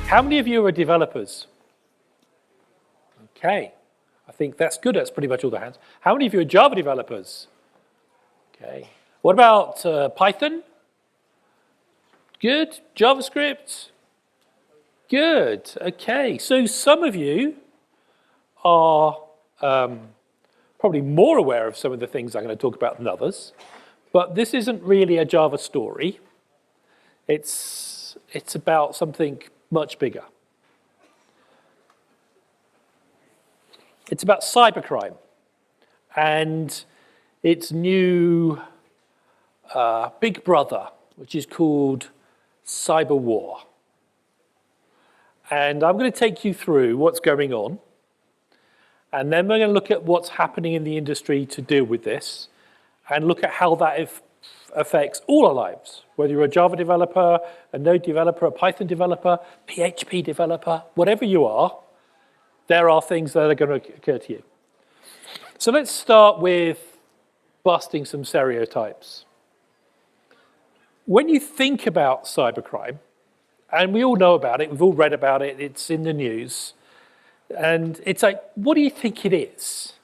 How many of you are developers? Okay, I think that's good. That's pretty much all the hands. How many of you are Java developers? Okay. What about Python? Good. JavaScript? Good. Okay, so some of you are probably more aware of some of the things I'm going to talk about than others, but this isn't really a Java story. It's about something much bigger. It's about cybercrime and its new big brother, which is called cyber war. And I'm going to take you through what's going on, and then we're going to look at what's happening in the industry to deal with this, and look at how that affects all our lives, whether you're a Java developer, a Node developer, a Python developer, PHP developer, whatever you are, there are things that are going to occur to you. So let's start with busting some stereotypes. When you think about cybercrime, and we all know about it, we've all read about it, it's in the news, and it's like, what do you think it is?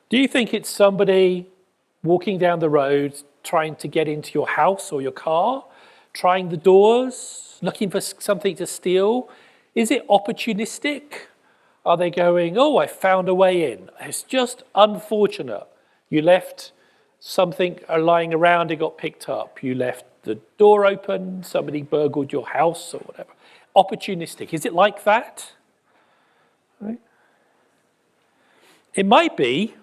Do you think it's somebody walking down the road trying to get into your house or your car, trying the doors, looking for something to steal? Is it opportunistic? Are they going, oh, I found a way in? It's just unfortunate. You left something lying around, it got picked up. You left the door open, somebody burgled your house or whatever. Opportunistic. Is it like that? Right? It might be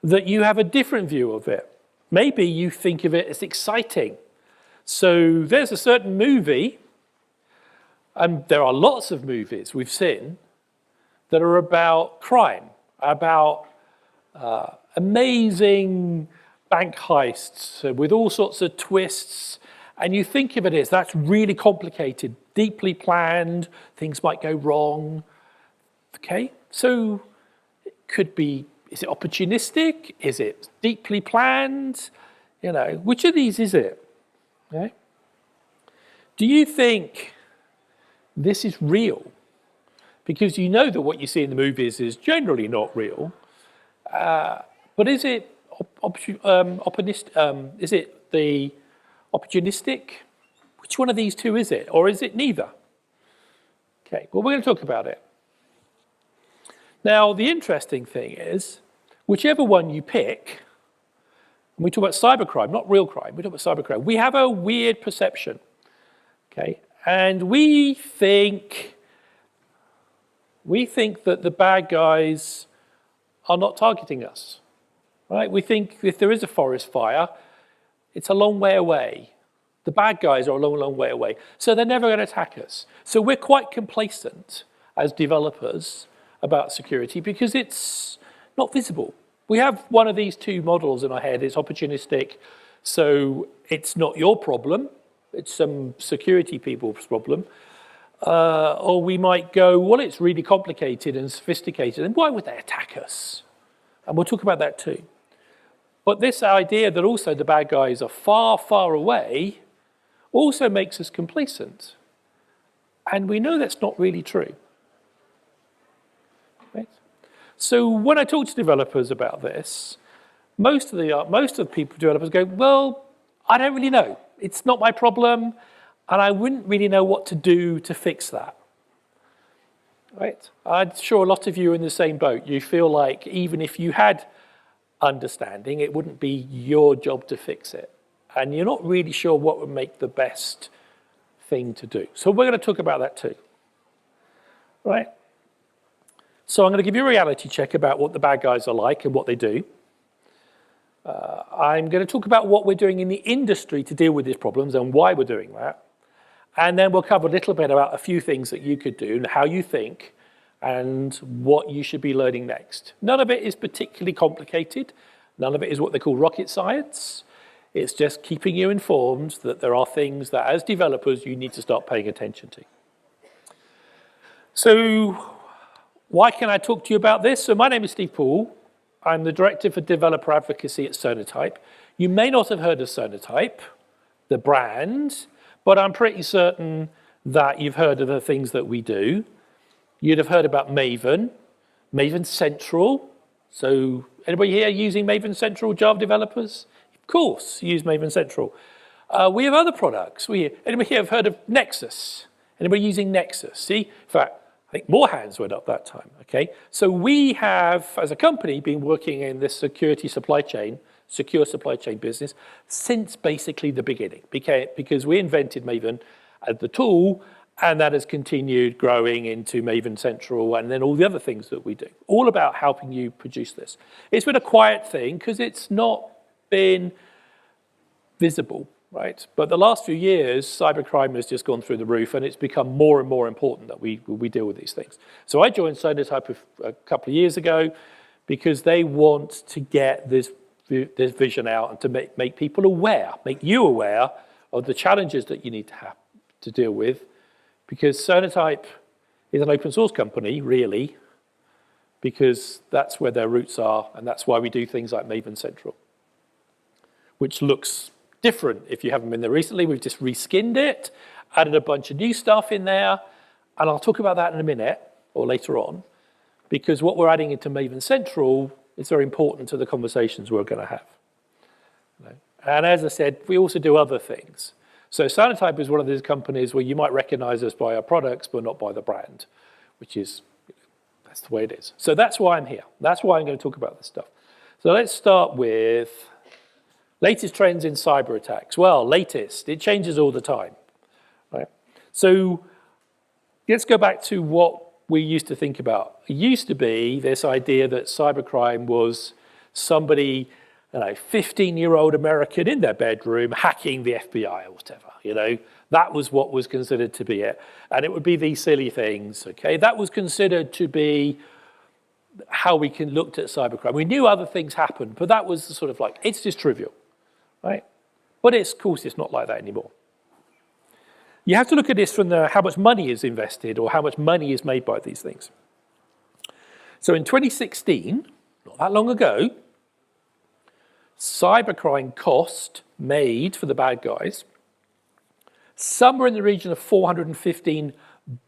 that you have a different view of it. Maybe you think of it as exciting. So there's a certain movie, and there are lots of movies we've seen that are about crime, about amazing bank heists with all sorts of twists, and you think of it as that's really complicated, deeply planned, things might go wrong. Okay, so it could be, is it opportunistic? Is it deeply planned? You know, which of these is it? Okay. Do you think this is real? Because you know that what you see in the movies is generally not real. But is it is it the opportunistic? Which one of these two is it? Or is it neither? Okay, well, we're going to talk about it. Now, the interesting thing is, whichever one you pick, and we talk about cybercrime, not real crime, we talk about cybercrime, we have a weird perception, okay? And we think that the bad guys are not targeting us, right? We think if there is a forest fire, it's a long way away. The bad guys are a long, long way away. So they're never going to attack us. So we're quite complacent as developers about security because it's not visible. We have one of these two models in our head. It's opportunistic, so it's not your problem. It's some security people's problem. Or we might go, well, it's really complicated and sophisticated, and why would they attack us? And we'll talk about that too. But this idea that also the bad guys are far, far away also makes us complacent. And we know that's not really true. Right? So when I talk to developers about this, most of developers go, well, I don't really know. It's not my problem, and I wouldn't really know what to do to fix that. Right? I'm sure a lot of you are in the same boat. You feel like even if you had understanding, it wouldn't be your job to fix it. And you're not really sure what would make the best thing to do. So we're going to talk about that too. Right? So I'm going to give you a reality check about what the bad guys are like and what they do. I'm going to talk about what we're doing in the industry to deal with these problems and why we're doing that. And then we'll cover a little bit about a few things that you could do and how you think and what you should be learning next. None of it is particularly complicated. None of it is what they call rocket science. It's just keeping you informed that there are things that as developers you need to start paying attention to. So why can I talk to you about this? So my name is Steve Poole. I'm the Director for Developer Advocacy at Sonatype. You may not have heard of Sonatype, the brand, but I'm pretty certain that you've heard of the things that we do. You'd have heard about Maven, Maven Central. So anybody here using Maven Central, Java developers? Of course, you use Maven Central. We have other products. Anybody here have heard of Nexus? Anybody using Nexus? See, in fact, I think more hands went up that time, okay? So we have, as a company, been working in this secure supply chain business since basically the beginning, because we invented Maven as the tool, and that has continued growing into Maven Central and then all the other things that we do, all about helping you produce this. It's been a quiet thing because it's not been visible, right? But the last few years, cybercrime has just gone through the roof, and it's become more and more important that we deal with these things. So I joined Cybertype a couple of years ago because they want to get this vision out and to make people aware, make you aware of the challenges that you need to have to deal with, because Cybertype is an open source company, really, because that's where their roots are, and that's why we do things like Maven Central, which looks different if you haven't been there recently. We've just reskinned it, added a bunch of new stuff in there, and I'll talk about that in a minute or later on, because what we're adding into Maven Central is very important to the conversations we're going to have. And as I said, we also do other things. So Cybertype is one of those companies where you might recognize us by our products, but not by the brand, which is, that's the way it is. So that's why I'm here. That's why I'm going to talk about this stuff. So let's start with latest trends in cyber attacks. Well, latest, it changes all the time, right? So let's go back to what we used to think about. It used to be this idea that cybercrime was somebody, 15-year-old American in their bedroom hacking the FBI or whatever, That was what was considered to be it. And it would be these silly things, okay? That was considered to be how we looked at cybercrime. We knew other things happened, but that was sort of like, it's just trivial. Right? But of course, it's not like that anymore. You have to look at this from how much money is invested or how much money is made by these things. So in 2016, not that long ago, cybercrime cost made for the bad guys somewhere in the region of $415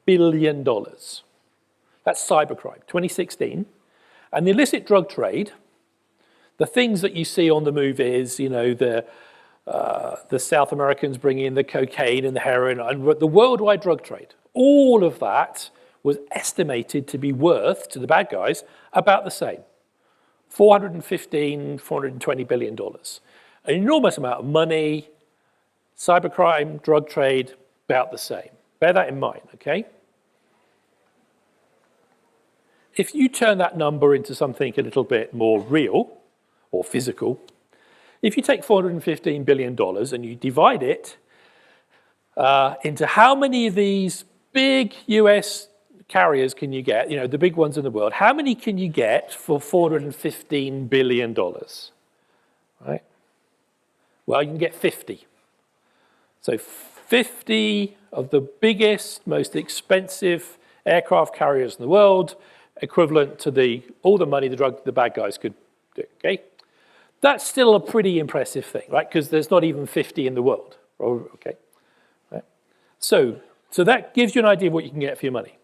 billion. That's cybercrime, 2016. And the illicit drug trade, the things that you see on the movies, the South Americans bringing in the cocaine and the heroin, and the worldwide drug trade, all of that was estimated to be worth, to the bad guys, about the same. $420 billion. An enormous amount of money, cybercrime, drug trade, about the same. Bear that in mind, okay? If you turn that number into something a little bit more real, or physical, if you take $415 billion and you divide it into how many of these big US carriers can you get, the big ones in the world, how many can you get for $415 billion? Right? Well, you can get 50. So 50 of the biggest, most expensive aircraft carriers in the world, equivalent to all the money the bad guys could do, okay? That's still a pretty impressive thing, right? Because there's not even 50 in the world, okay? Right? So that gives you an idea of what you can get for your money.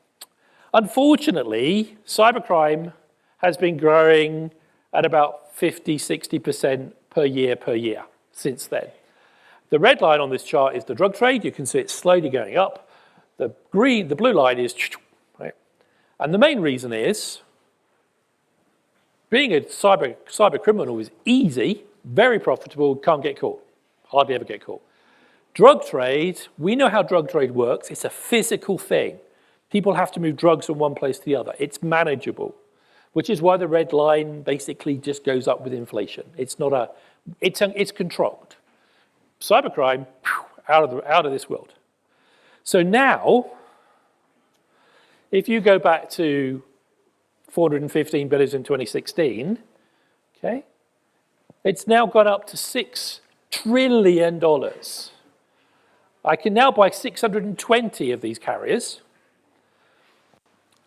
Unfortunately, cybercrime has been growing at about 50, 60% per year since then. The red line on this chart is the drug trade. You can see it's slowly going up. The blue line is, right? And the main reason is being a cyber criminal is easy, very profitable, can't get caught, hardly ever get caught. Drug trade, we know how drug trade works. It's a physical thing. People have to move drugs from one place to the other. It's manageable, which is why the red line basically just goes up with inflation. It's controlled. Cybercrime, out of this world. So now, if you go back to 415 billion in 2016, okay, it's now gone up to $6 trillion. I can now buy 620 of these carriers.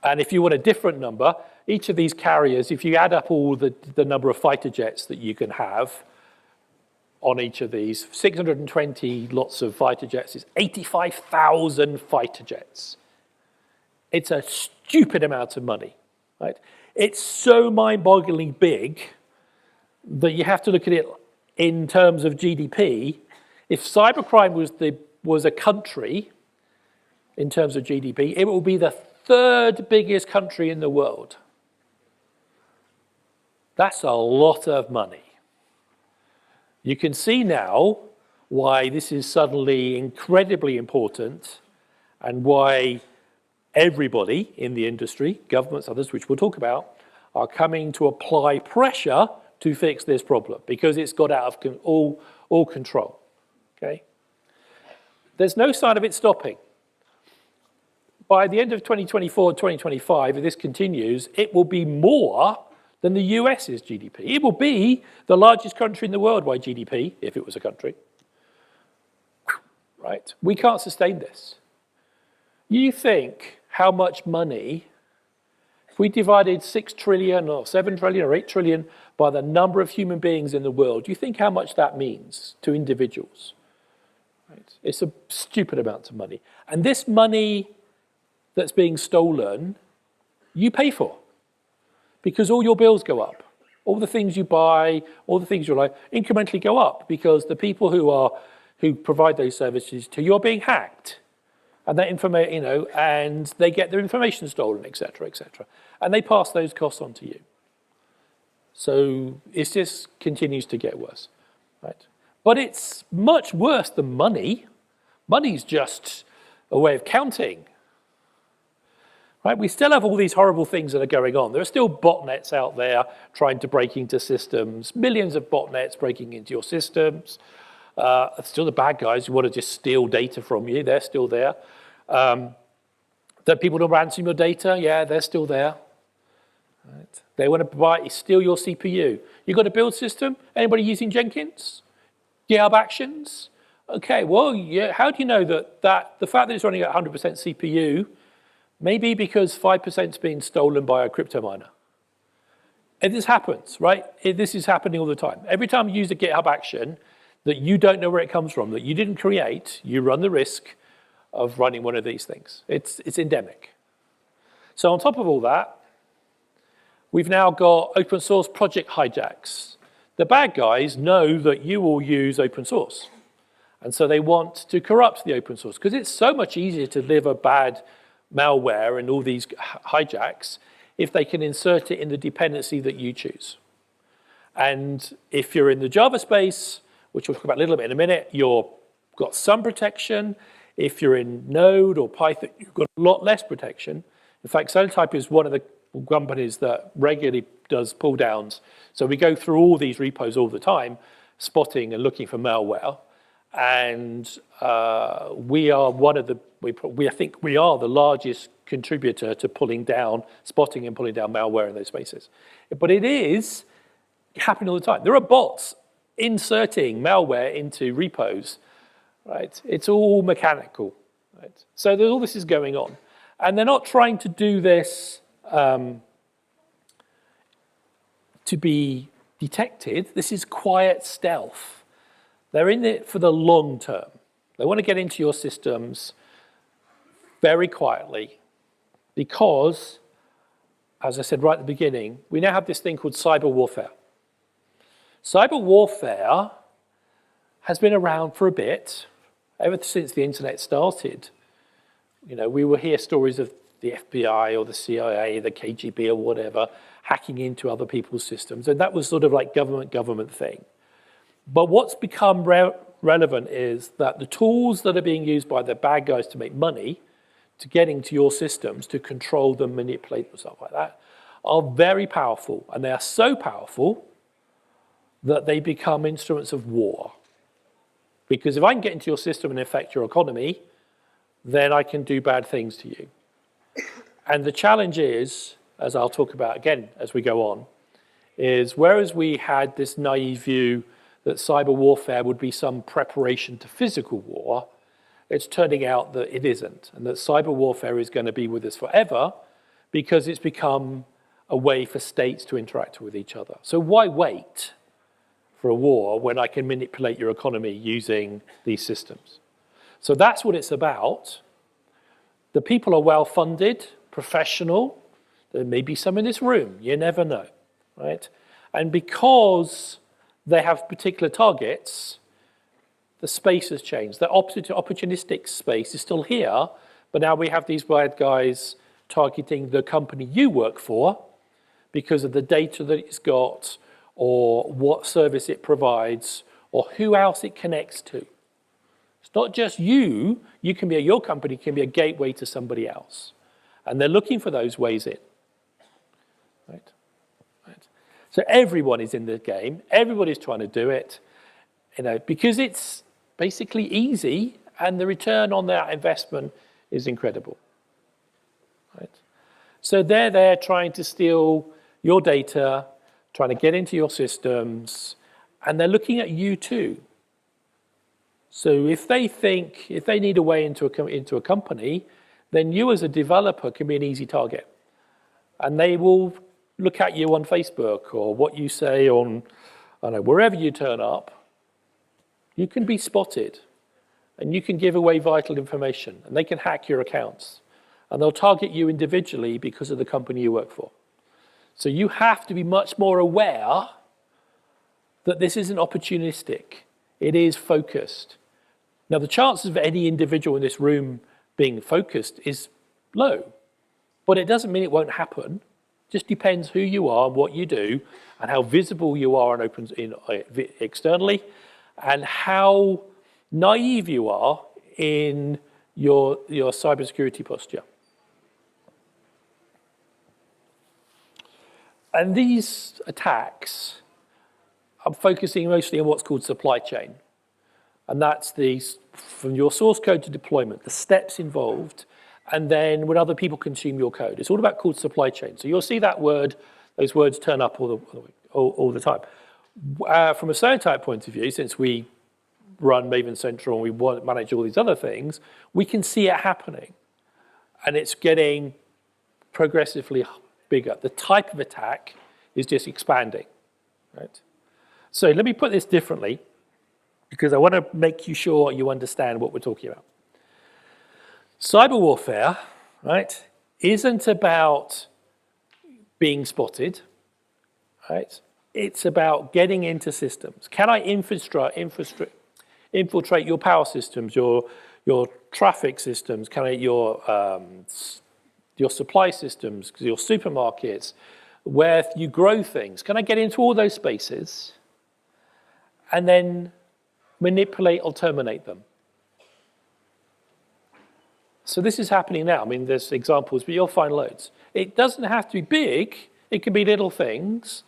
And if you want a different number, each of these carriers, if you add up all the number of fighter jets that you can have, on each of these. 620 lots of fighter jets is 85,000 fighter jets. It's a stupid amount of money, right? It's so mind-bogglingly big that you have to look at it in terms of GDP. If cybercrime was a country in terms of GDP, it will be the third biggest country in the world. That's a lot of money. You can see now why this is suddenly incredibly important and why everybody in the industry, governments, others, which we'll talk about, are coming to apply pressure to fix this problem because it's got out of all control. Okay? There's no sign of it stopping. By the end of 2024, 2025, if this continues, it will be more than the US's GDP. It will be the largest country in the world by GDP, if it was a country. Right? We can't sustain this. You think how much money, if we divided 6 trillion or 7 trillion or 8 trillion by the number of human beings in the world, do you think how much that means to individuals? Right? It's a stupid amount of money. And this money that's being stolen, you pay for. Because all your bills go up. All the things you buy, all the things you like, incrementally go up because the people who provide those services to you are being hacked. And that information, and they get their information stolen, et cetera, et cetera. And they pass those costs on to you. So it just continues to get worse, right? But it's much worse than money. Money's just a way of counting. Right? We still have all these horrible things that are going on. There are still botnets out there trying to break into systems, millions of botnets breaking into your systems. Still the bad guys who want to just steal data from you, they're still there. That people to ransom your data, yeah, they're still there. Right? They want to steal your CPU. You've got a build system? Anybody using Jenkins? GitHub Actions? Okay, well, yeah, how do you know that the fact that it's running at 100% CPU maybe because 5% is being stolen by a crypto miner? And this happens, right? This is happening all the time. Every time you use a GitHub action that you don't know where it comes from, that you didn't create, you run the risk of running one of these things. It's endemic. So on top of all that, we've now got open source project hijacks. The bad guys know that you will use open source. And so they want to corrupt the open source because it's so much easier to deliver bad malware and all these hijacks if they can insert it in the dependency that you choose. And if you're in the Java space, which we'll talk about a little bit in a minute, you've got some protection. If you're in Node or Python, you've got a lot less protection. In fact, Stereotype is one of the companies that regularly does pull downs. So we go through all these repos all the time, spotting and looking for malware. And we are one of the, I think we are the largest contributor to pulling down, spotting and pulling down malware in those spaces. But it is happening all the time. There are bots inserting malware into repos, right? It's all mechanical, right? So all this is going on. And they're not trying to do this to be detected. This is quiet stealth. They're in it for the long term. They want to get into your systems very quietly because, as I said right at the beginning, we now have this thing called cyber warfare. Cyber warfare has been around for a bit, ever since the internet started. We will hear stories of the FBI or the CIA, the KGB or whatever, hacking into other people's systems. And that was sort of like government thing. But what's become relevant is that the tools that are being used by the bad guys to make money, to get into your systems, to control them, manipulate them, stuff like that, are very powerful. And they are so powerful that they become instruments of war. Because if I can get into your system and affect your economy, then I can do bad things to you. And the challenge is, as I'll talk about again as we go on, is whereas we had this naive view that cyber warfare would be some preparation to physical war, it's turning out that it isn't, and that cyber warfare is going to be with us forever because it's become a way for states to interact with each other. So why wait for a war when I can manipulate your economy using these systems. So that's what it's about. The people are well-funded, professional. There may be some in this room. You never know, right? And because they have particular targets, the space has changed. The opportunistic space is still here, but now we have these bad guys targeting the company you work for because of the data that it's got or what service it provides or who else it connects to. It's not just you. Your company can be a gateway to somebody else. And they're looking for those ways in. Right? So everyone is in the game. Everybody's trying to do it, because it's basically easy and the return on that investment is incredible. Right? So they're there trying to steal your data, trying to get into your systems, and they're looking at you too. So if they need a way into a company, then you as a developer can be an easy target. And they will look at you on Facebook or what you say on, wherever you turn up. You can be spotted and you can give away vital information and they can hack your accounts and they'll target you individually because of the company you work for. So you have to be much more aware that this isn't opportunistic. It is focused. Now, the chances of any individual in this room being focused is low, but it doesn't mean it won't happen. It just depends who you are, what you do, and how visible you are externally, and how naive you are in your cybersecurity posture. And these attacks are focusing mostly on what's called supply chain. And that's from your source code to deployment, the steps involved, and then when other people consume your code. It's all about called supply chain. So you'll see those words turn up all the time. From a stereotype point of view, since we run Maven Central and we manage all these other things, we can see it happening. And it's getting progressively bigger. The type of attack is just expanding. Right? So let me put this differently, because I want to make you sure you understand what we're talking about. Cyber warfare, right, isn't about being spotted, right? It's about getting into systems. Can I infiltrate your power systems, your traffic systems? Can I your supply systems, your supermarkets, where you grow things? Can I get into all those spaces and then manipulate or terminate them? So this is happening now. I mean, there's examples, but you'll find loads. It doesn't have to be big. It can be little things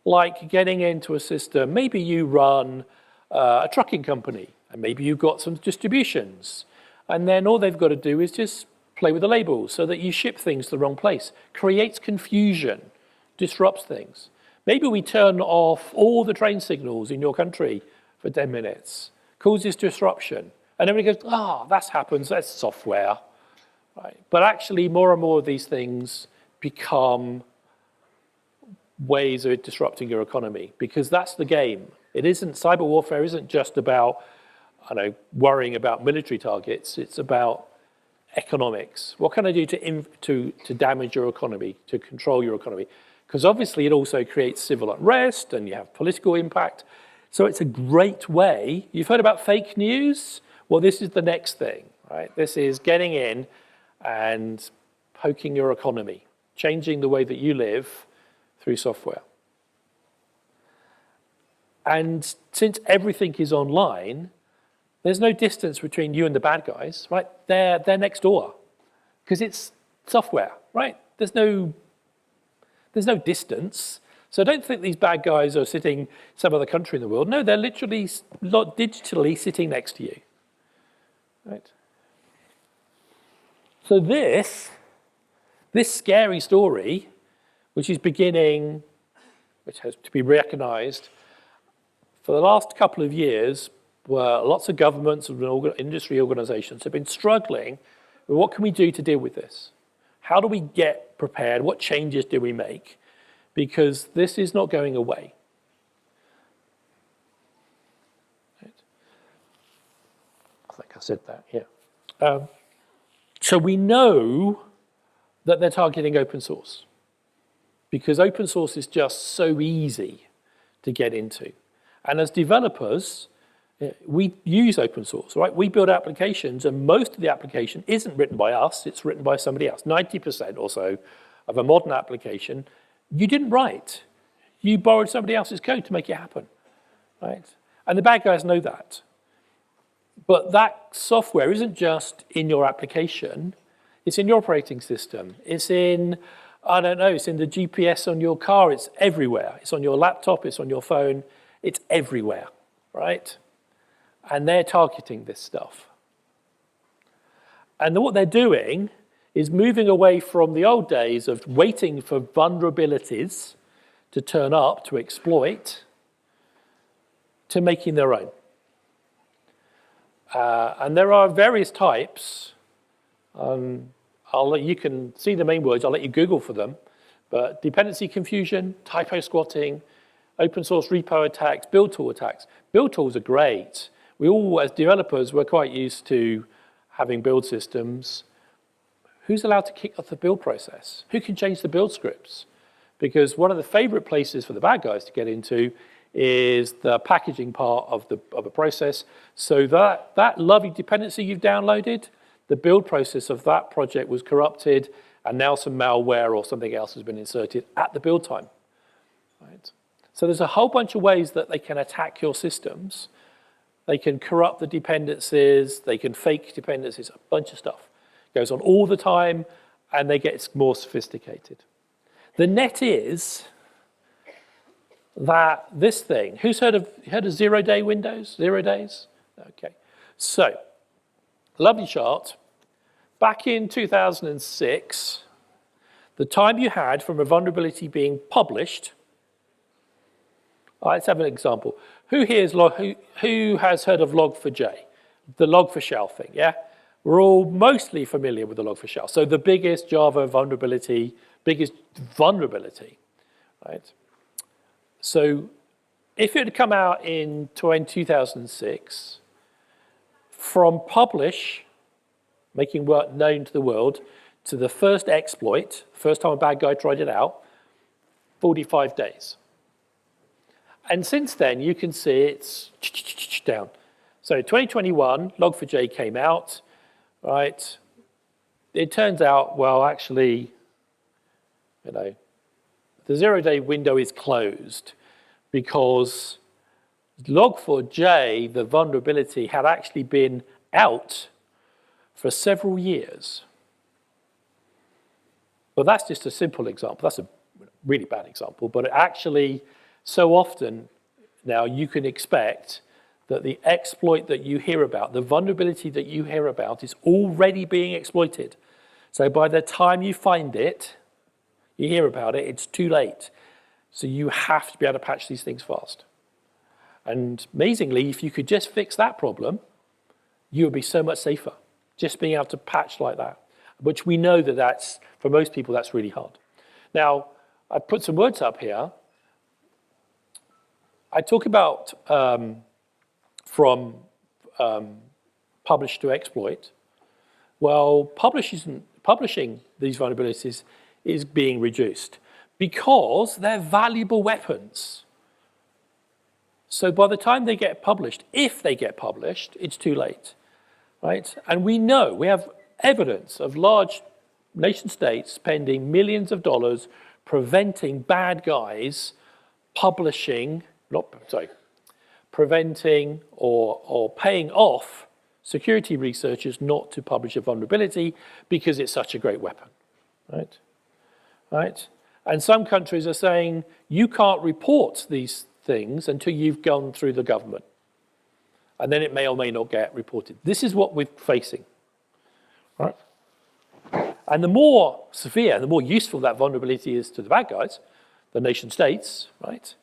like getting into a system. Maybe you run a trucking company, and maybe you've got some distributions. And then all they've got to do is just play with the labels so that you ship things to the wrong place. Creates confusion, disrupts things. Maybe we turn off all the train signals in your country for 10 minutes, causes disruption. And everybody goes, that happens, that's software. Right? But actually, more and more of these things become ways of disrupting your economy, because that's the game. Cyber warfare isn't just about, worrying about military targets. It's about economics. What can I do to damage your economy, to control your economy? Because obviously it also creates civil unrest and you have political impact. So it's a great way. You've heard about fake news? Well, this is the next thing, right? This is getting in and poking your economy, changing the way that you live through software. And since everything is online, there's no distance between you and the bad guys, right? They're next door because it's software, right? There's no distance. So don't think these bad guys are sitting some other country in the world. No, they're literally digitally sitting next to you, right? So this scary story, which is beginning, which has to be recognized, for the last couple of years, where lots of governments and industry organizations have been struggling with what can we do to deal with this? How do we get prepared? What changes do we make? Because this is not going away. said that, yeah. So we know that they're targeting open source because open source is just so easy to get into. And as developers, we use open source, right? We build applications, and most of the application isn't written by us, it's written by somebody else. 90% or so of a modern application, you didn't write. You borrowed somebody else's code to make it happen, right? And the bad guys know that. But that software isn't just in your application, it's in your operating system. It's in, I don't know, it's in the GPS on your car, it's everywhere. It's on your laptop, it's on your phone, it's everywhere, right? And they're targeting this stuff. And what they're doing is moving away from the old days of waiting for vulnerabilities to turn up to exploit to making their own. And there are various types. You can see the main words, I'll let you Google for them. But dependency confusion, typo squatting, open source repo attacks, build tool attacks. Build tools are great. We all, as developers, we're quite used to having build systems. Who's allowed to kick off the build process? Who can change the build scripts? Because one of the favorite places for the bad guys to get into is the packaging part of a process. So that lovely dependency you've downloaded, the build process of that project was corrupted, and now some malware or something else has been inserted at the build time. Right? So there's a whole bunch of ways that they can attack your systems. They can corrupt the dependencies, they can fake dependencies, a bunch of stuff. It goes on all the time, and they get more sophisticated. The net is that this thing, who's heard of 0-day windows, 0 days? Okay, so, lovely chart. Back in 2006, the time you had from a vulnerability being published, let's have an example. Who has heard of log4j? The log4shell thing, yeah? We're all mostly familiar with the log4shell. So the biggest Java vulnerability, right? So if it had come out in 2006, from publish, making work known to the world, to the first exploit, first time a bad guy tried it out, 45 days. And since then, you can see it's down. So 2021, log4j came out, right? It turns out, well, actually, the 0-day window is closed because log4j, the vulnerability, had actually been out for several years. But that's just a simple example. That's a really bad example. But it actually, so often now you can expect that the exploit that you hear about, the vulnerability that you hear about is already being exploited. So by the time you find it, you hear about it, it's too late. So you have to be able to patch these things fast. And amazingly, if you could just fix that problem, you would be so much safer. Just being able to patch like that, which we know that that's, for most people, that's really hard. Now, I put some words up here. I talk about from publish to exploit. Well, publishing these vulnerabilities is being reduced because they're valuable weapons. So by the time they get published, if they get published, it's too late, right? And we know, we have evidence of large nation states spending millions of dollars preventing bad guys preventing or paying off security researchers not to publish a vulnerability because it's such a great weapon, right? Right? And some countries are saying you can't report these things until you've gone through the government. And then it may or may not get reported. This is what we're facing, right? And the more severe, the more useful that vulnerability is to the bad guys, the nation states, right?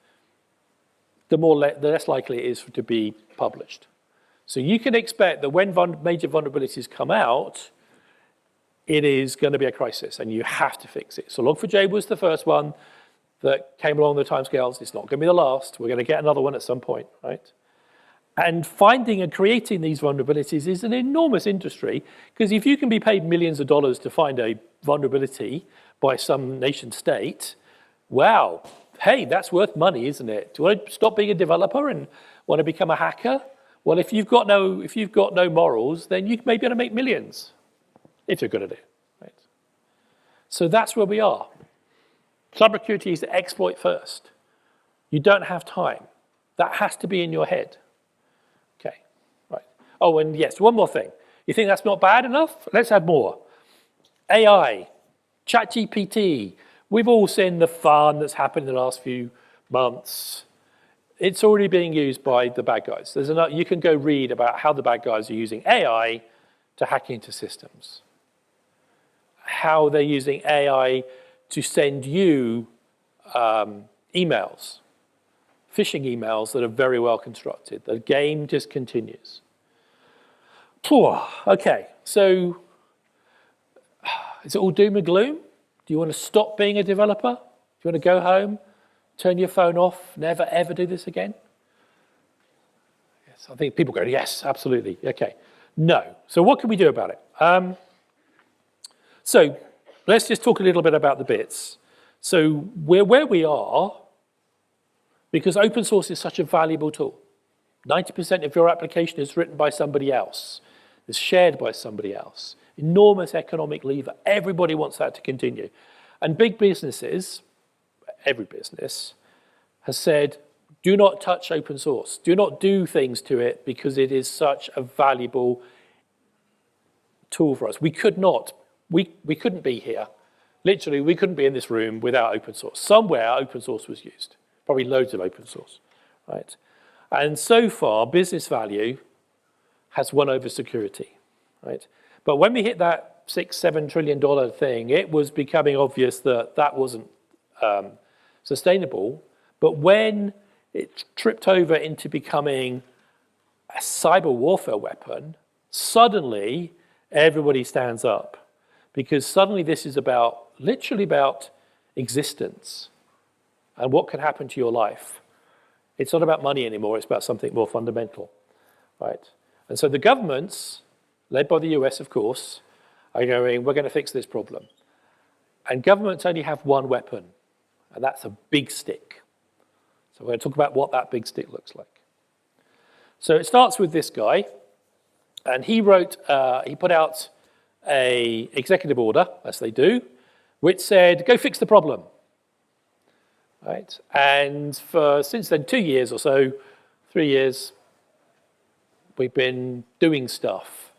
The less likely it is to be published. So you can expect that when major vulnerabilities come out, it is going to be a crisis, and you have to fix it. So log4j was the first one that came along the timescales. It's not going to be the last. We're going to get another one at some point, right? And finding and creating these vulnerabilities is an enormous industry, because if you can be paid millions of dollars to find a vulnerability by some nation state, wow, hey, that's worth money, isn't it? Do you want to stop being a developer and want to become a hacker? Well, if you've got no morals, then you may be able to make millions if you're good at it. Right? So that's where we are. Cybersecurity is to exploit first. You don't have time. That has to be in your head. Okay, right. Oh, and yes, one more thing. You think that's not bad enough? Let's add more. AI, ChatGPT. We've all seen the fun that's happened in the last few months. It's already being used by the bad guys. You can go read about how the bad guys are using AI to hack into systems. How they're using AI to send you emails, phishing emails that are very well constructed. The game just continues. Okay, so is it all doom and gloom? Do you want to stop being a developer? Do you want to go home, turn your phone off, never ever do this again? Yes, I think people go, yes, absolutely. Okay, no. So what can we do about it? So let's just talk a little bit about the bits. So we're where we are because open source is such a valuable tool. 90% of your application is written by somebody else. It's shared by somebody else. Enormous economic lever. Everybody wants that to continue. And big businesses, every business, has said, do not touch open source. Do not do things to it because it is such a valuable tool for us. We couldn't be here. Literally, we couldn't be in this room without open source. Somewhere open source was used. Probably loads of open source, right? And so far, business value has won over security, right? But when we hit that $6-7 trillion thing, it was becoming obvious that that wasn't sustainable. But when it tripped over into becoming a cyber warfare weapon, suddenly everybody stands up. Because suddenly this is literally about existence and what can happen to your life. It's not about money anymore, it's about something more fundamental, right? And so the governments, led by the US, of course, are going, we're going to fix this problem. And governments only have one weapon, and that's a big stick. So we're going to talk about what that big stick looks like. So it starts with this guy, and he put out an executive order, as they do, which said, go fix the problem. Right? And since then, 2 years or so, 3 years, we've been doing stuff.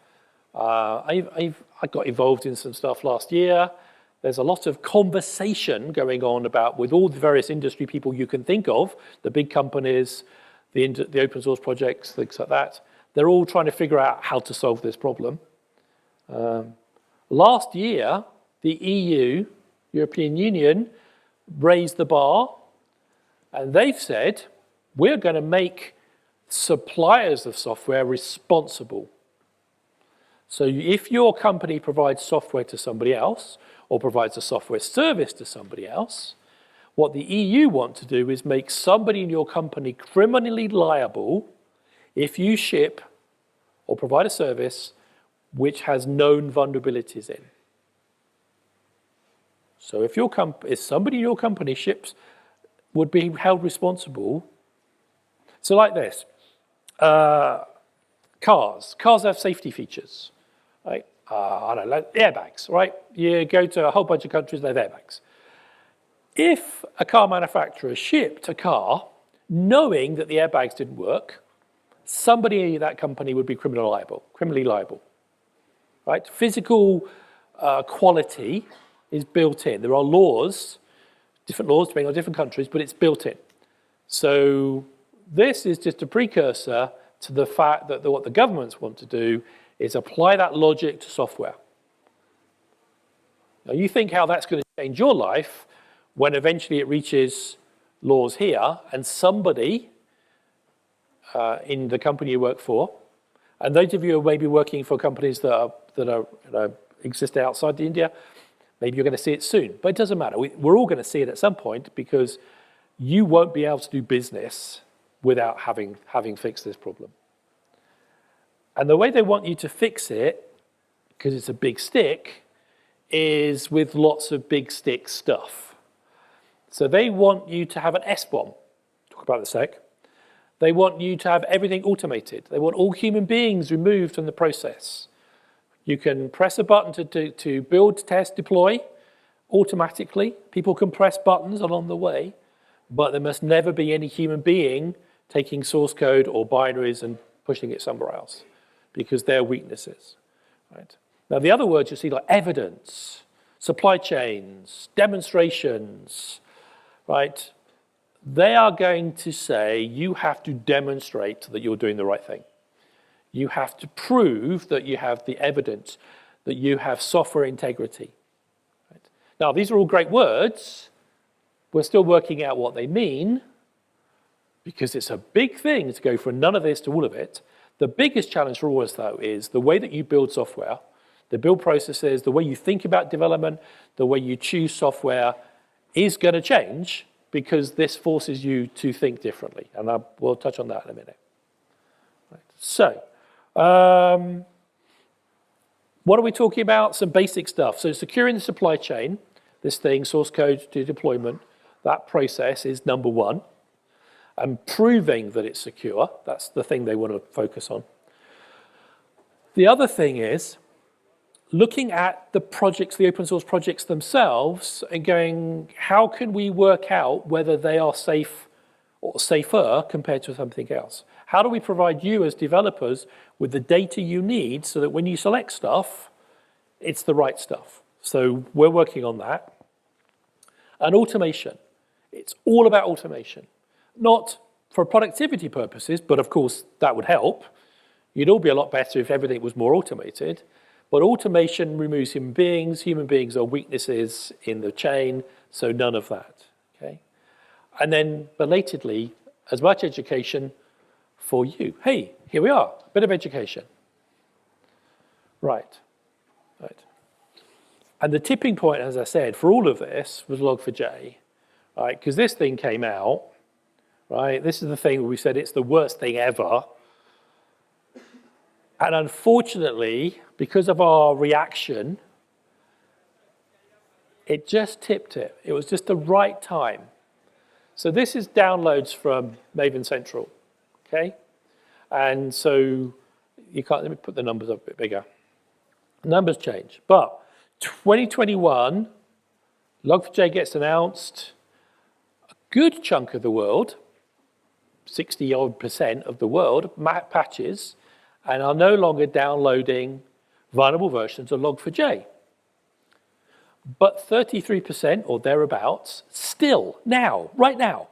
I got involved in some stuff last year. There's a lot of conversation going on with all the various industry people you can think of, the big companies, the open source projects, things like that. They're all trying to figure out how to solve this problem. Last year, the EU, European Union, raised the bar, and they've said, we're going to make suppliers of software responsible. So if your company provides software to somebody else, or provides a software service to somebody else, what the EU want to do is make somebody in your company criminally liable if you ship or provide a service which has known vulnerabilities in. So if somebody in your company would be held responsible. So like this, cars have safety features, right? I don't know, like airbags, right? You go to a whole bunch of countries, they have airbags. If a car manufacturer shipped a car knowing that the airbags didn't work, somebody in that company would be criminally liable, right? Physical quality is built in. There are laws, different laws depending on different countries, but it's built in. So this is just a precursor to the fact that what the governments want to do is apply that logic to software. Now you think how that's going to change your life when eventually it reaches laws here and somebody in the company you work for, and those of you who may be working for companies that exist outside India, maybe you're going to see it soon, but it doesn't matter. We're all going to see it at some point because you won't be able to do business without having fixed this problem. And the way they want you to fix it, because it's a big stick, is with lots of big stick stuff. So they want you to have an S-bomb. Talk about it in a sec. They want you to have everything automated. They want all human beings removed from the process. You can press a button to build, test, deploy automatically. People can press buttons along the way, but there must never be any human being taking source code or binaries and pushing it somewhere else, because they're weaknesses. Right? Now, the other words you see, like evidence, supply chains, demonstrations, right? They are going to say you have to demonstrate that you're doing the right thing. You have to prove that you have the evidence, that you have software integrity. Right? Now, these are all great words. We're still working out what they mean, because it's a big thing to go from none of this to all of it. The biggest challenge for all of us, though, is the way that you build software, the build processes, the way you think about development, the way you choose software is going to change, because this forces you to think differently. And we'll touch on that in a minute. Right. So, what are we talking about? Some basic stuff. So securing the supply chain, this thing, source code to deployment, that process is number one. And proving that it's secure, that's the thing they want to focus on. The other thing is looking at the projects, the open source projects themselves, and going, how can we work out whether they are safe or safer compared to something else? How do we provide you as developers with the data you need so that when you select stuff, it's the right stuff? So we're working on that. And automation. It's all about automation. Not for productivity purposes, but of course that would help. You'd all be a lot better if everything was more automated. But automation removes human beings. Human beings are weaknesses in the chain, so none of that. Okay? And then, belatedly, as much education for you. Hey, here we are, a bit of education. Right. And the tipping point, as I said, for all of this was Log4j, right? Because this thing came out, right? This is the thing where we said it's the worst thing ever. And unfortunately, because of our reaction, it just tipped it. It was just the right time. So this is downloads from Maven Central, okay? And so you can't, let me put the numbers up a bit bigger. Numbers change, but 2021, Log4j gets announced. A good chunk of the world, 60-odd% of the world, patches, and are no longer downloading vulnerable versions of Log4j. But 33% or thereabouts still, now, right now,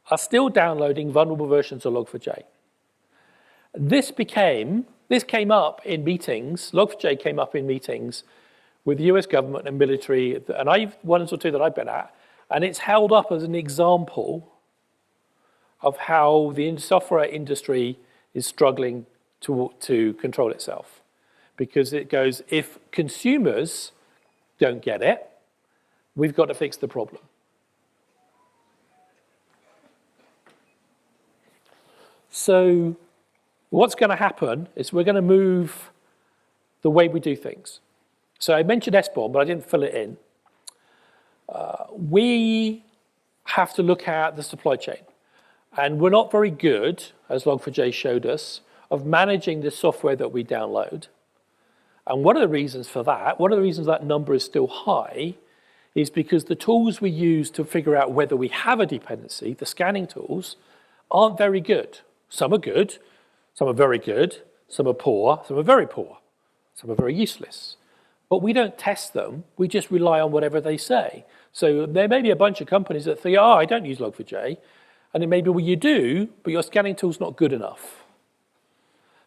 are still downloading vulnerable versions of Log4j. This came up in meetings, Log4j came up in meetings with the US government and military, and ones or two that I've been at, and it's held up as an example of how the software industry is struggling to control itself. Because it goes, if consumers don't get it, we've got to fix the problem. So what's going to happen is we're going to move the way we do things. So I mentioned SBOM, but I didn't fill it in. We have to look at the supply chain. And we're not very good, as Log4j showed us, of managing the software that we download. And one of the reasons for that, one of the reasons that number is still high, is because the tools we use to figure out whether we have a dependency, the scanning tools, aren't very good. Some are good, some are very good, some are poor, some are very poor, some are very useless. But we don't test them, we just rely on whatever they say. So there may be a bunch of companies that think, oh, I don't use Log4j, and it may be, well, you do, but your scanning tool's not good enough.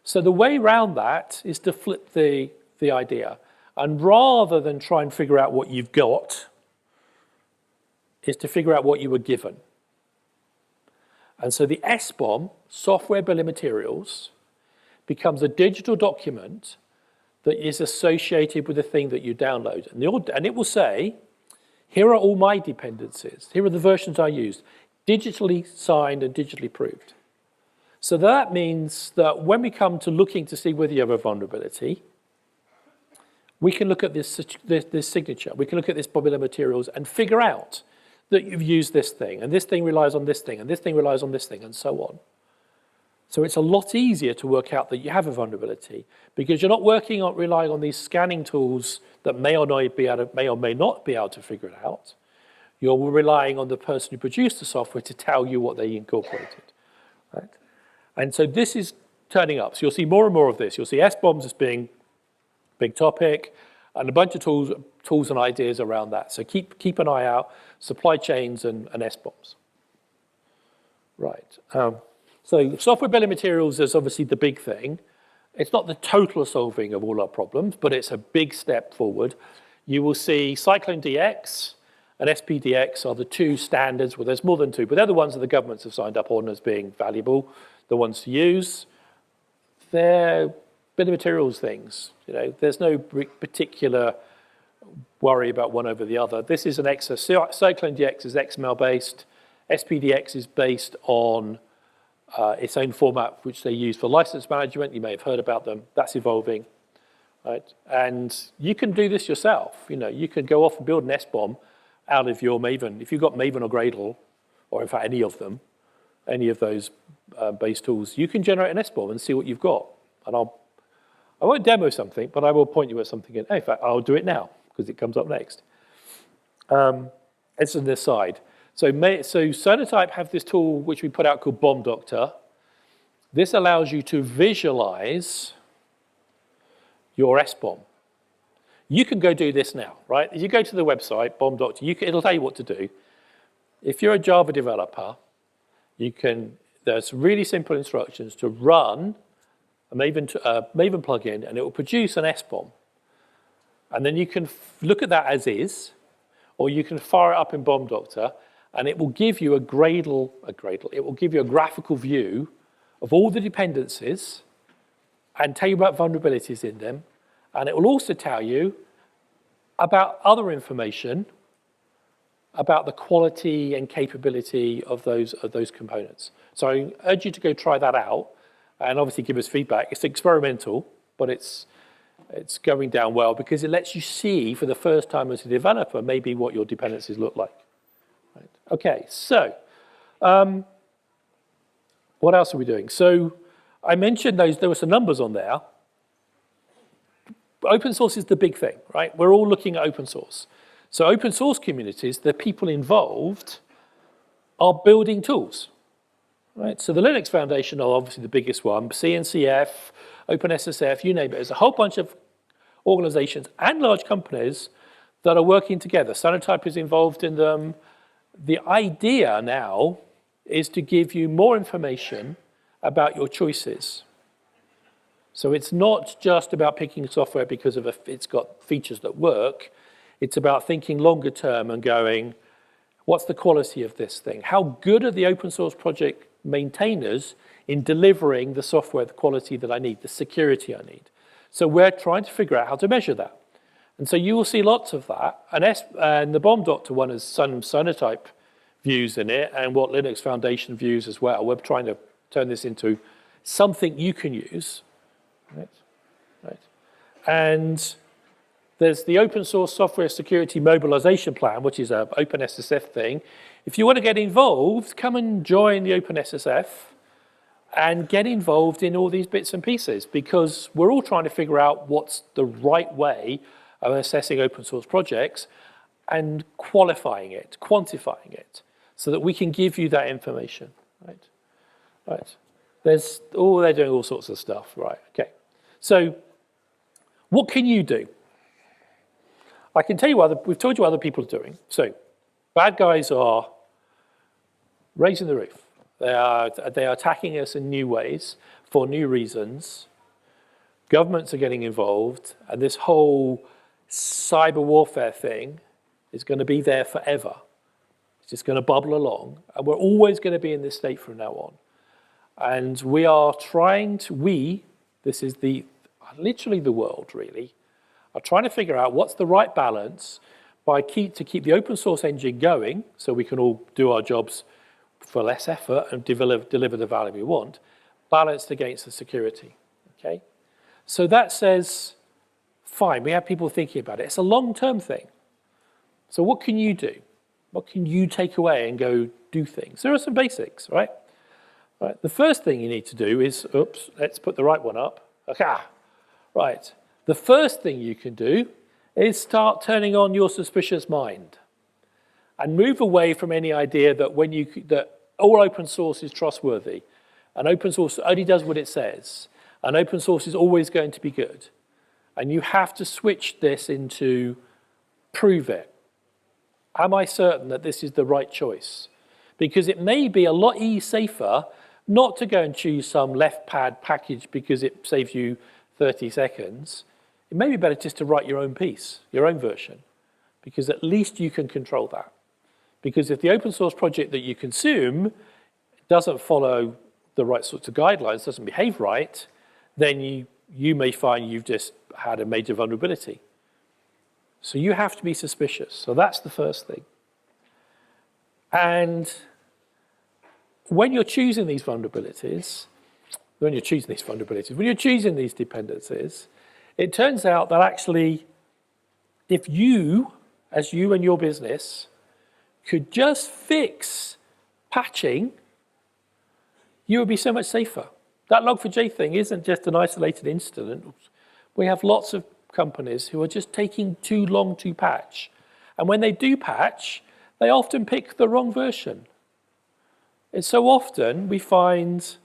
So the way around that is to flip the idea. And rather than try and figure out what you've got, is to figure out what you were given. And so the SBOM, Software Bill of Materials, becomes a digital document that is associated with the thing that you download. And it will say, here are all my dependencies. Here are the versions I used, digitally signed and digitally proved. So that means that when we come to looking to see whether you have a vulnerability, we can look at this signature. We can look at this bill of materials and figure out that you've used this thing, and this thing relies on this thing, and this thing relies on this thing, and so on. So it's a lot easier to work out that you have a vulnerability because you're not relying on these scanning tools that may or may not be able to figure it out. You're relying on the person who produced the software to tell you what they incorporated, right? And so this is turning up. So you'll see more and more of this. You'll see S-bombs as being a big topic and a bunch of tools and ideas around that. So keep an eye out, supply chains and S-bombs. Right. So software bill of materials is obviously the big thing. It's not the total solving of all our problems, but it's a big step forward. You will see Cyclone DX and SPDX are the two standards. Well, there's more than two, but they're the ones that the governments have signed up on as being valuable, the ones to use. They're bill of materials things. There's no particular worry about one over the other. This is an excess. Cyclone DX is XML based. SPDX is based on its own format, which they use for license management. You may have heard about them. That's evolving, right? And you can do this yourself. You can go off and build an S-bomb out of your Maven. If you've got Maven or Gradle, or in fact any of them, any of those base tools, you can generate an S-bomb and see what you've got. And I won't demo something, but I will point you at something. In fact, I'll do it now because it comes up next. It's an aside. So Sonatype have this tool which we put out called Bomb Doctor. This allows you to visualize your S-bomb. You can go do this now, right? If you go to the website, Bomb Doctor, it'll tell you what to do. If you're a Java developer, there's really simple instructions to run a Maven plugin, and it will produce an S-bomb. And then you can look at that as is, or you can fire it up in Bomb Doctor, and it will give you it will give you a graphical view of all the dependencies and tell you about vulnerabilities in them. And it will also tell you about other information about the quality and capability of those components. So I urge you to go try that out and obviously give us feedback. It's experimental, but it's going down well because it lets you see for the first time as a developer maybe what your dependencies look like. Right. Okay, so what else are we doing? So I mentioned there were some numbers on there. Open source is the big thing, right? We're all looking at open source. So open source communities, the people involved are building tools, right? So the Linux Foundation are obviously the biggest one, CNCF, OpenSSF, you name it. There's a whole bunch of organizations and large companies that are working together. Sonatype is involved in them. The idea now is to give you more information about your choices. So it's not just about picking software because it's got features that work. It's about thinking longer term and going, what's the quality of this thing? How good are the open source project maintainers in delivering the software, the quality that I need, the security I need? So we're trying to figure out how to measure that. And so you will see lots of that. And the Bomb Doctor one has some Sonatype views in it and what Linux Foundation views as well. We're trying to turn this into something you can use. Right. And there's the open source software security mobilization plan, which is an OpenSSF thing. If you want to get involved, come and join the OpenSSF and get involved in all these bits and pieces because we're all trying to figure out what's the right way of assessing open source projects and qualifying it, quantifying it, so that we can give you that information. Right. They're doing all sorts of stuff, right? Okay. So, what can you do? I can tell you we've told you what other people are doing. So, bad guys are raising the roof. They are attacking us in new ways for new reasons. Governments are getting involved, and this whole cyber warfare thing is going to be there forever. It's just going to bubble along, and we're always going to be in this state from now on. And we are trying to, this is literally the world really, are trying to figure out what's the right balance to keep the open source engine going so we can all do our jobs for less effort and deliver the value we want, balanced against the security, okay? So that says, fine, we have people thinking about it. It's a long-term thing. So what can you do? What can you take away and go do things? There are some basics, right? Right. The first thing you need to do is, oops, let's put the right one up. Okay, right. The first thing you can do is start turning on your suspicious mind and move away from any idea that that all open source is trustworthy and open source only does what it says and open source is always going to be good. And you have to switch this into prove it. Am I certain that this is the right choice? Because it may be a lot safer not to go and choose some left pad package because it saves you 30 seconds. It may be better just to write your own piece, your own version, because at least you can control that. Because if the open source project that you consume doesn't follow the right sorts of guidelines, doesn't behave right, then you may find you've just had a major vulnerability. So you have to be suspicious. So that's the first thing. And when you're choosing these vulnerabilities, when you're choosing these dependencies, it turns out that actually, if you, as you and your business, could just fix patching, you would be so much safer. That Log4j thing isn't just an isolated incident. We have lots of companies who are just taking too long to patch. And when they do patch, they often pick the wrong version. And so often we find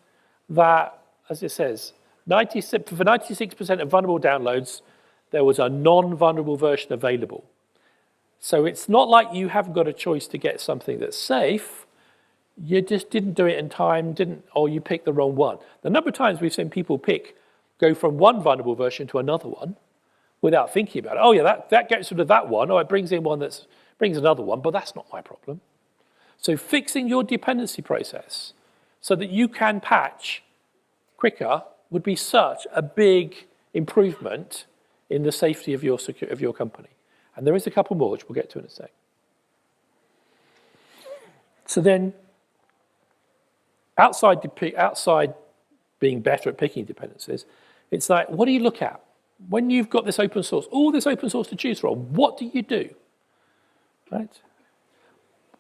that, as it says, for 96% of vulnerable downloads, there was a non-vulnerable version available. So it's not like you haven't got a choice to get something that's safe. You just didn't do it in time, or you picked the wrong one. The number of times we've seen people go from one vulnerable version to another one without thinking about it. Oh yeah, that gets rid of that one, or it brings in one that brings another one, but that's not my problem. So fixing your dependency process so that you can patch quicker would be such a big improvement in the safety of your company. And there is a couple more, which we'll get to in a sec. So then, outside being better at picking dependencies, it's like, what do you look at? When you've got this open source, all this open source to choose from, what do you do? Right?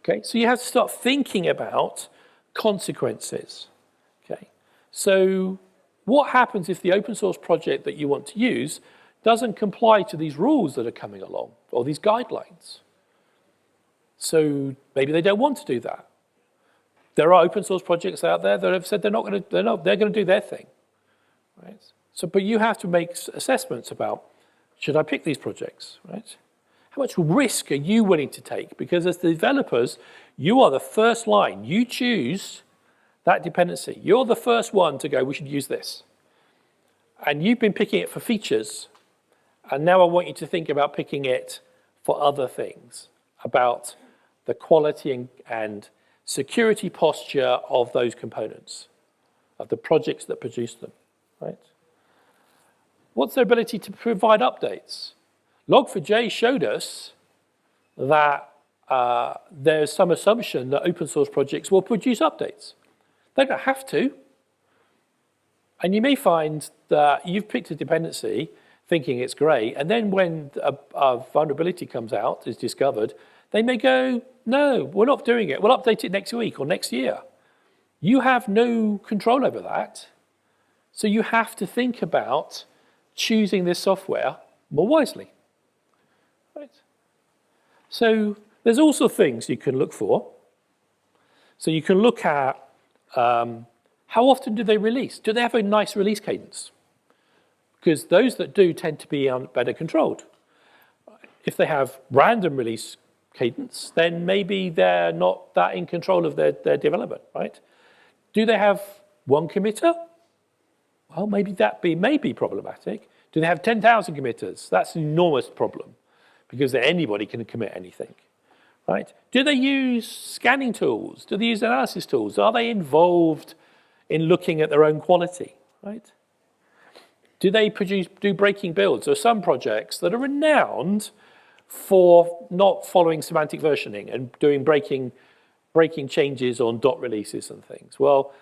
Okay, so you have to start thinking about consequences. Okay, so what happens if the open source project that you want to use doesn't comply to these rules that are coming along, or these guidelines? So maybe they don't want to do that. There are open source projects out there that have said they're going to do their thing. Right? So, but you have to make assessments about, should I pick these projects, right? How much risk are you willing to take? Because as the developers, you are the first line. You choose that dependency. You're the first one to go, we should use this. And you've been picking it for features. And now I want you to think about picking it for other things, about the quality and security posture of those components, of the projects that produce them, right? What's their ability to provide updates? Log4j showed us that there's some assumption that open source projects will produce updates. They don't have to. And you may find that you've picked a dependency thinking it's great, and then when a vulnerability comes out, is discovered, they may go, no, we're not doing it. We'll update it next week or next year. You have no control over that. So you have to think about choosing this software more wisely. Right? So there's also things you can look for. So you can look at how often do they release? Do they have a nice release cadence? Because those that do tend to be better controlled. If they have random release cadence, then maybe they're not that in control of their development, right? Do they have one committer? Well, maybe that may be problematic. Do they have 10,000 committers? That's an enormous problem because anybody can commit anything, right? Do they use scanning tools? Do they use analysis tools? Are they involved in looking at their own quality, right? Do they do breaking builds? There are some projects that are renowned for not following semantic versioning and doing breaking breaking changes on dot releases and things. Well,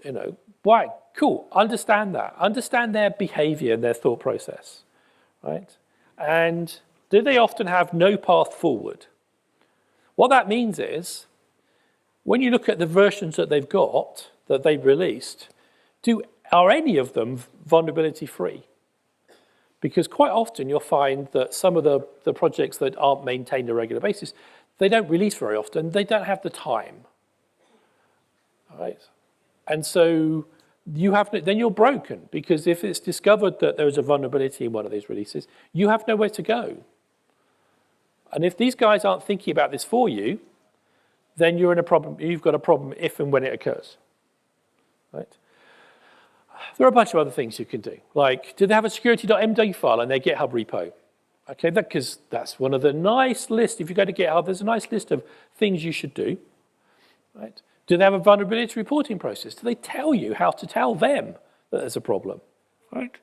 you know, right, cool, understand that. Understand their behavior and their thought process, right? And do they often have no path forward? What that means is, when you look at the versions that they've got, that they've released, are any of them vulnerability free? Because quite often you'll find that some of the projects that aren't maintained on a regular basis, they don't release very often, they don't have the time. All right? And so then you're broken, because if it's discovered that there's a vulnerability in one of these releases, you have nowhere to go. And if these guys aren't thinking about this for you, then you're in a problem. You've got a problem if and when it occurs. Right? There are a bunch of other things you can do. Like, do they have a security.md file in their GitHub repo? Okay, because that's one of the nice lists. If you go to GitHub, there's a nice list of things you should do. Right? Do they have a vulnerability reporting process? Do they tell you how to tell them that there's a problem? Right?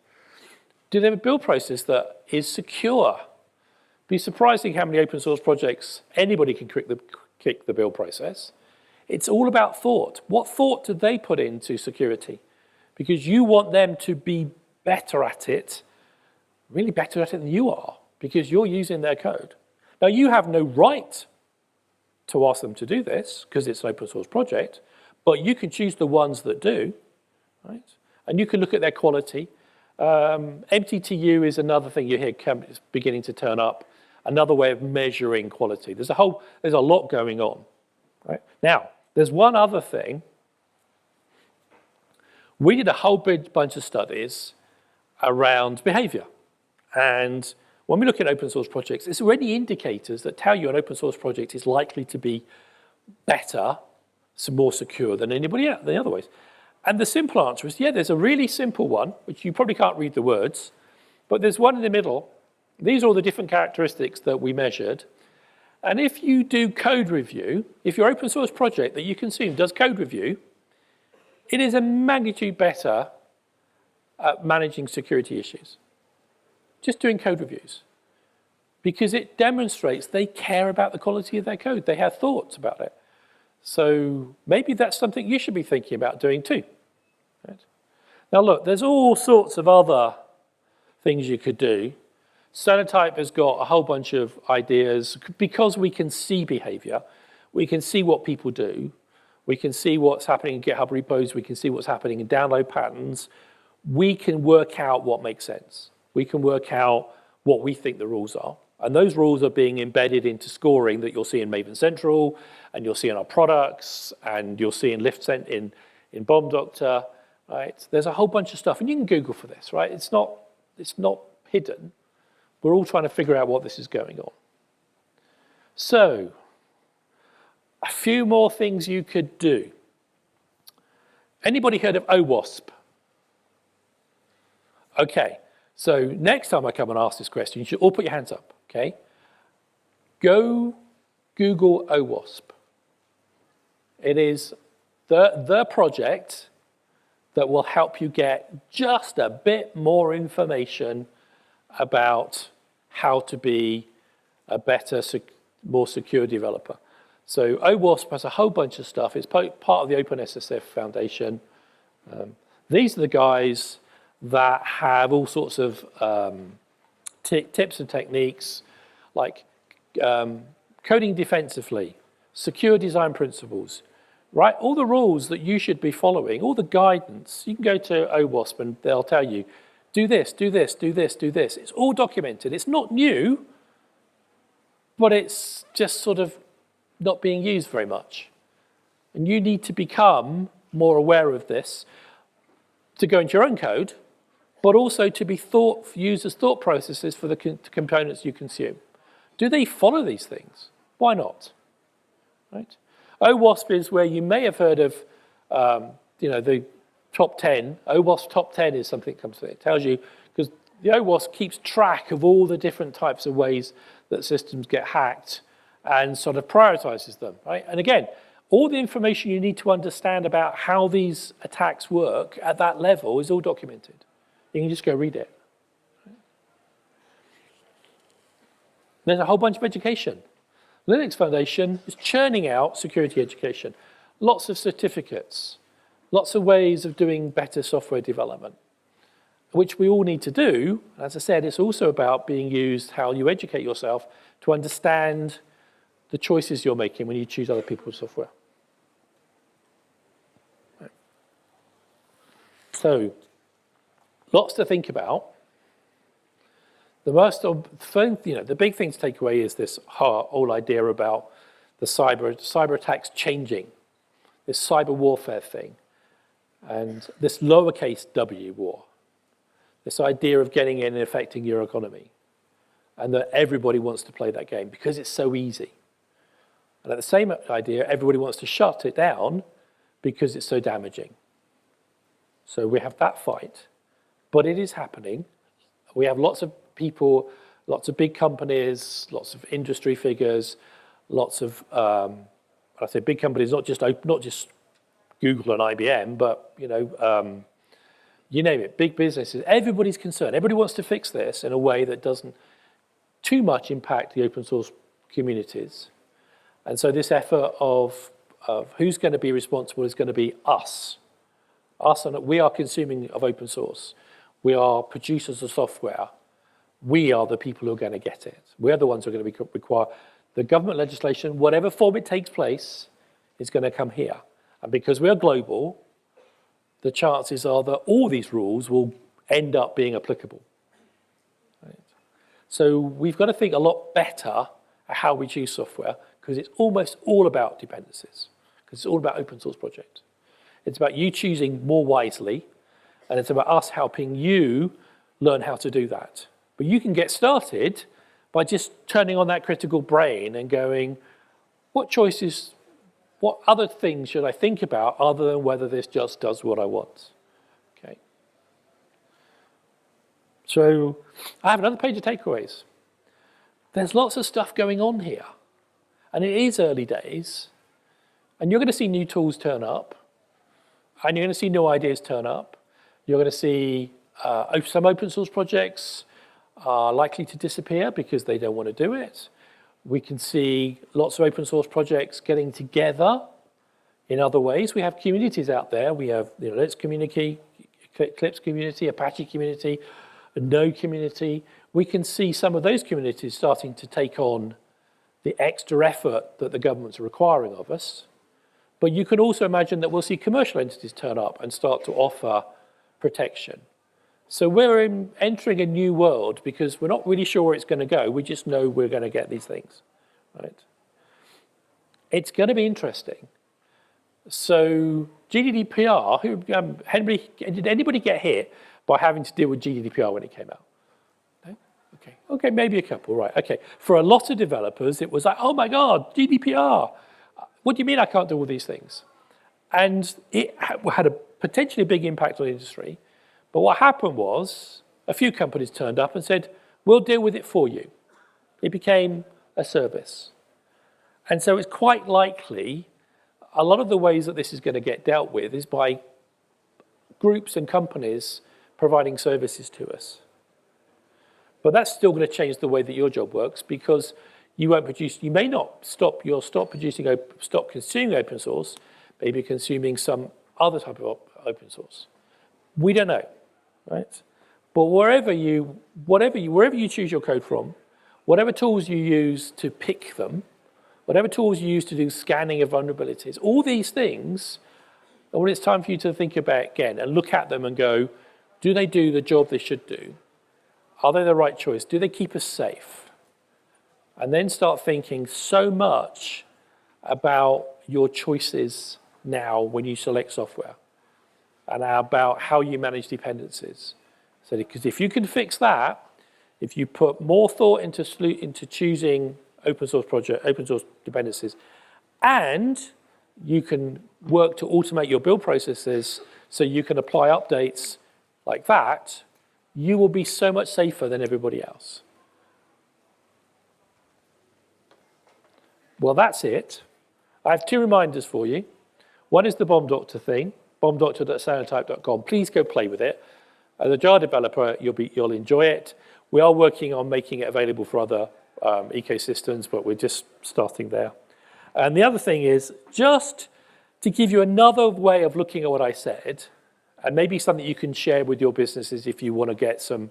Do they have a build process that is secure? It'd be surprising how many open source projects anybody can kick the build process. It's all about thought. What thought did they put into security? Because you want them to be better at it, really better at it than you are, because you're using their code. Now, you have no right to ask them to do this, because it's an open source project, but you can choose the ones that do, right? And you can look at their quality. MTTU is another thing you hear is beginning to turn up, another way of measuring quality. There's a lot going on, right? Now, there's one other thing. We did a whole bunch of studies around behavior. And when we look at open source projects, there's already indicators that tell you an open source project is likely to be better, more secure than anybody else, the other ways. And the simple answer is, yeah, there's a really simple one, which you probably can't read the words, but there's one in the middle. These are all the different characteristics that we measured. And if you do code review, if your open source project that you consume does code review, it is a magnitude better at managing security issues. Just doing code reviews. Because it demonstrates they care about the quality of their code. They have thoughts about it. So maybe that's something you should be thinking about doing too. Right? Now look, there's all sorts of other things you could do. Stereotype has got a whole bunch of ideas. Because we can see behavior, we can see what people do, we can see what's happening in GitHub repos, we can see what's happening in download patterns, we can work out what makes sense. We can work out what we think the rules are. And those rules are being embedded into scoring that you'll see in Maven Central, and you'll see in our products, and you'll see in LiftCent in Bomb Doctor, right? There's a whole bunch of stuff, and you can Google for this, right? It's not hidden. We're all trying to figure out what this is going on. So, a few more things you could do. Anybody heard of OWASP? Okay, so next time I come and ask this question, you should all put your hands up, okay? Go Google OWASP. It is the project that will help you get just a bit more information about how to be a better, more secure developer. So OWASP has a whole bunch of stuff. It's part of the OpenSSF Foundation. These are the guys that have all sorts of tips and techniques, like coding defensively, secure design principles, right? All the rules that you should be following, all the guidance. You can go to OWASP and they'll tell you, do this, do this, do this, do this. It's all documented. It's not new, but it's just sort of not being used very much. And you need to become more aware of this to go into your own code, but also to be used as thought processes for the components you consume. Do they follow these things? Why not? Right? OWASP is where you may have heard of, the top 10. OWASP top 10 is something that comes to it. It tells you, because the OWASP keeps track of all the different types of ways that systems get hacked and sort of prioritizes them, right? And again, all the information you need to understand about how these attacks work at that level is all documented. You can just go read it. There's a whole bunch of education. Linux Foundation is churning out security education. Lots of certificates, lots of ways of doing better software development, which we all need to do. As I said, it's also about being used, how you educate yourself to understand the choices you're making when you choose other people's software. So, lots to think about. The big thing to take away is this whole idea about the cyber attacks changing, this cyber warfare thing, and this lowercase w war, this idea of getting in and affecting your economy, and that everybody wants to play that game because it's so easy. And at the same idea, everybody wants to shut it down because it's so damaging. So we have that fight, but it is happening. We have lots of people, lots of big companies, lots of industry figures, lots of, I say big companies, not just Google and IBM, but you name it, big businesses. Everybody's concerned. Everybody wants to fix this in a way that doesn't too much impact the open source communities. And so this effort of who's going to be responsible is going to be us. Us, and we are consuming of open source. We are producers of software. We are the people who are going to get it. We're the ones who are going to require the government legislation, whatever form it takes place, is going to come here. And because we are global, the chances are that all these rules will end up being applicable. Right? So we've got to think a lot better at how we choose software, because it's almost all about dependencies, because it's all about open source projects. It's about you choosing more wisely, and it's about us helping you learn how to do that. But you can get started by just turning on that critical brain and going, what choices, what other things should I think about other than whether this just does what I want? Okay. So I have another page of takeaways. There's lots of stuff going on here. And it is early days. And you're going to see new tools turn up. And you're going to see new ideas turn up. You're going to see some open source projects are likely to disappear because they don't want to do it. We can see lots of open source projects getting together in other ways. We have communities out there. We have the Linux community, Eclipse community, Apache community, a Node community. We can see some of those communities starting to take on the extra effort that the governments are requiring of us. But you can also imagine that we'll see commercial entities turn up and start to offer protection. So we're entering a new world because we're not really sure where it's going to go. We just know we're going to get these things, right? It's going to be interesting. So GDPR, did anybody get hit by having to deal with GDPR when it came out? No? Okay, maybe a couple, right? Okay, for a lot of developers, it was like, oh my God, GDPR. What do you mean I can't do all these things? And it had a potentially big impact on the industry. But what happened was a few companies turned up and said, we'll deal with it for you. It became a service. And so it's quite likely a lot of the ways that this is going to get dealt with is by groups and companies providing services to us. But that's still going to change the way that your job works because you won't produce, you may not stop consuming open source, maybe consuming some other type of open source. We don't know, right? But wherever you choose your code from, whatever tools you use to pick them, whatever tools you use to do scanning of vulnerabilities, all these things, and when it's time for you to think about again and look at them and go, do they do the job they should do? Are they the right choice? Do they keep us safe? And then start thinking so much about your choices now when you select software and about how you manage dependencies. So, because if you can fix that, if you put more thought into choosing open source dependencies, and you can work to automate your build processes so you can apply updates like that, you will be so much safer than everybody else. Well, that's it. I have two reminders for you. One is the bomb doctor thing, bombdoctor.stereotype.com. Please go play with it. As a Java developer, you'll enjoy it. We are working on making it available for other ecosystems, but we're just starting there. And the other thing is, just to give you another way of looking at what I said, and maybe something you can share with your businesses if you want to get some,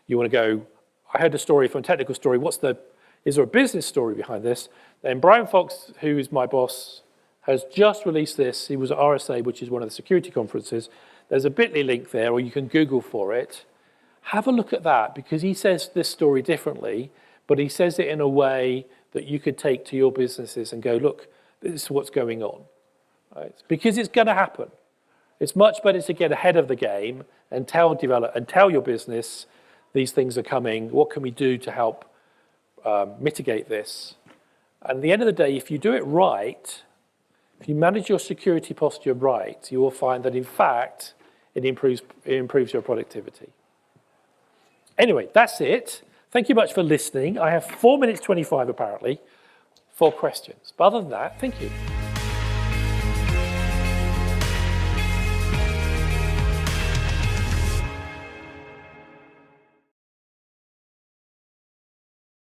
you want to go, I heard a story from a technical story, is there a business story behind this? Then Brian Fox, who is my boss, has just released this. He was at RSA, which is one of the security conferences. There's a bit.ly link there, or you can Google for it. Have a look at that, because he says this story differently, but he says it in a way that you could take to your businesses and go, look, this is what's going on. Right? Because it's going to happen. It's much better to get ahead of the game and tell your business these things are coming. What can we do to help mitigate this? And at the end of the day, if you do it right, if you manage your security posture right, you will find that, in fact, it improves your productivity. Anyway, that's it. Thank you much for listening. I have 4 minutes 25, apparently, for questions. But other than that, thank you.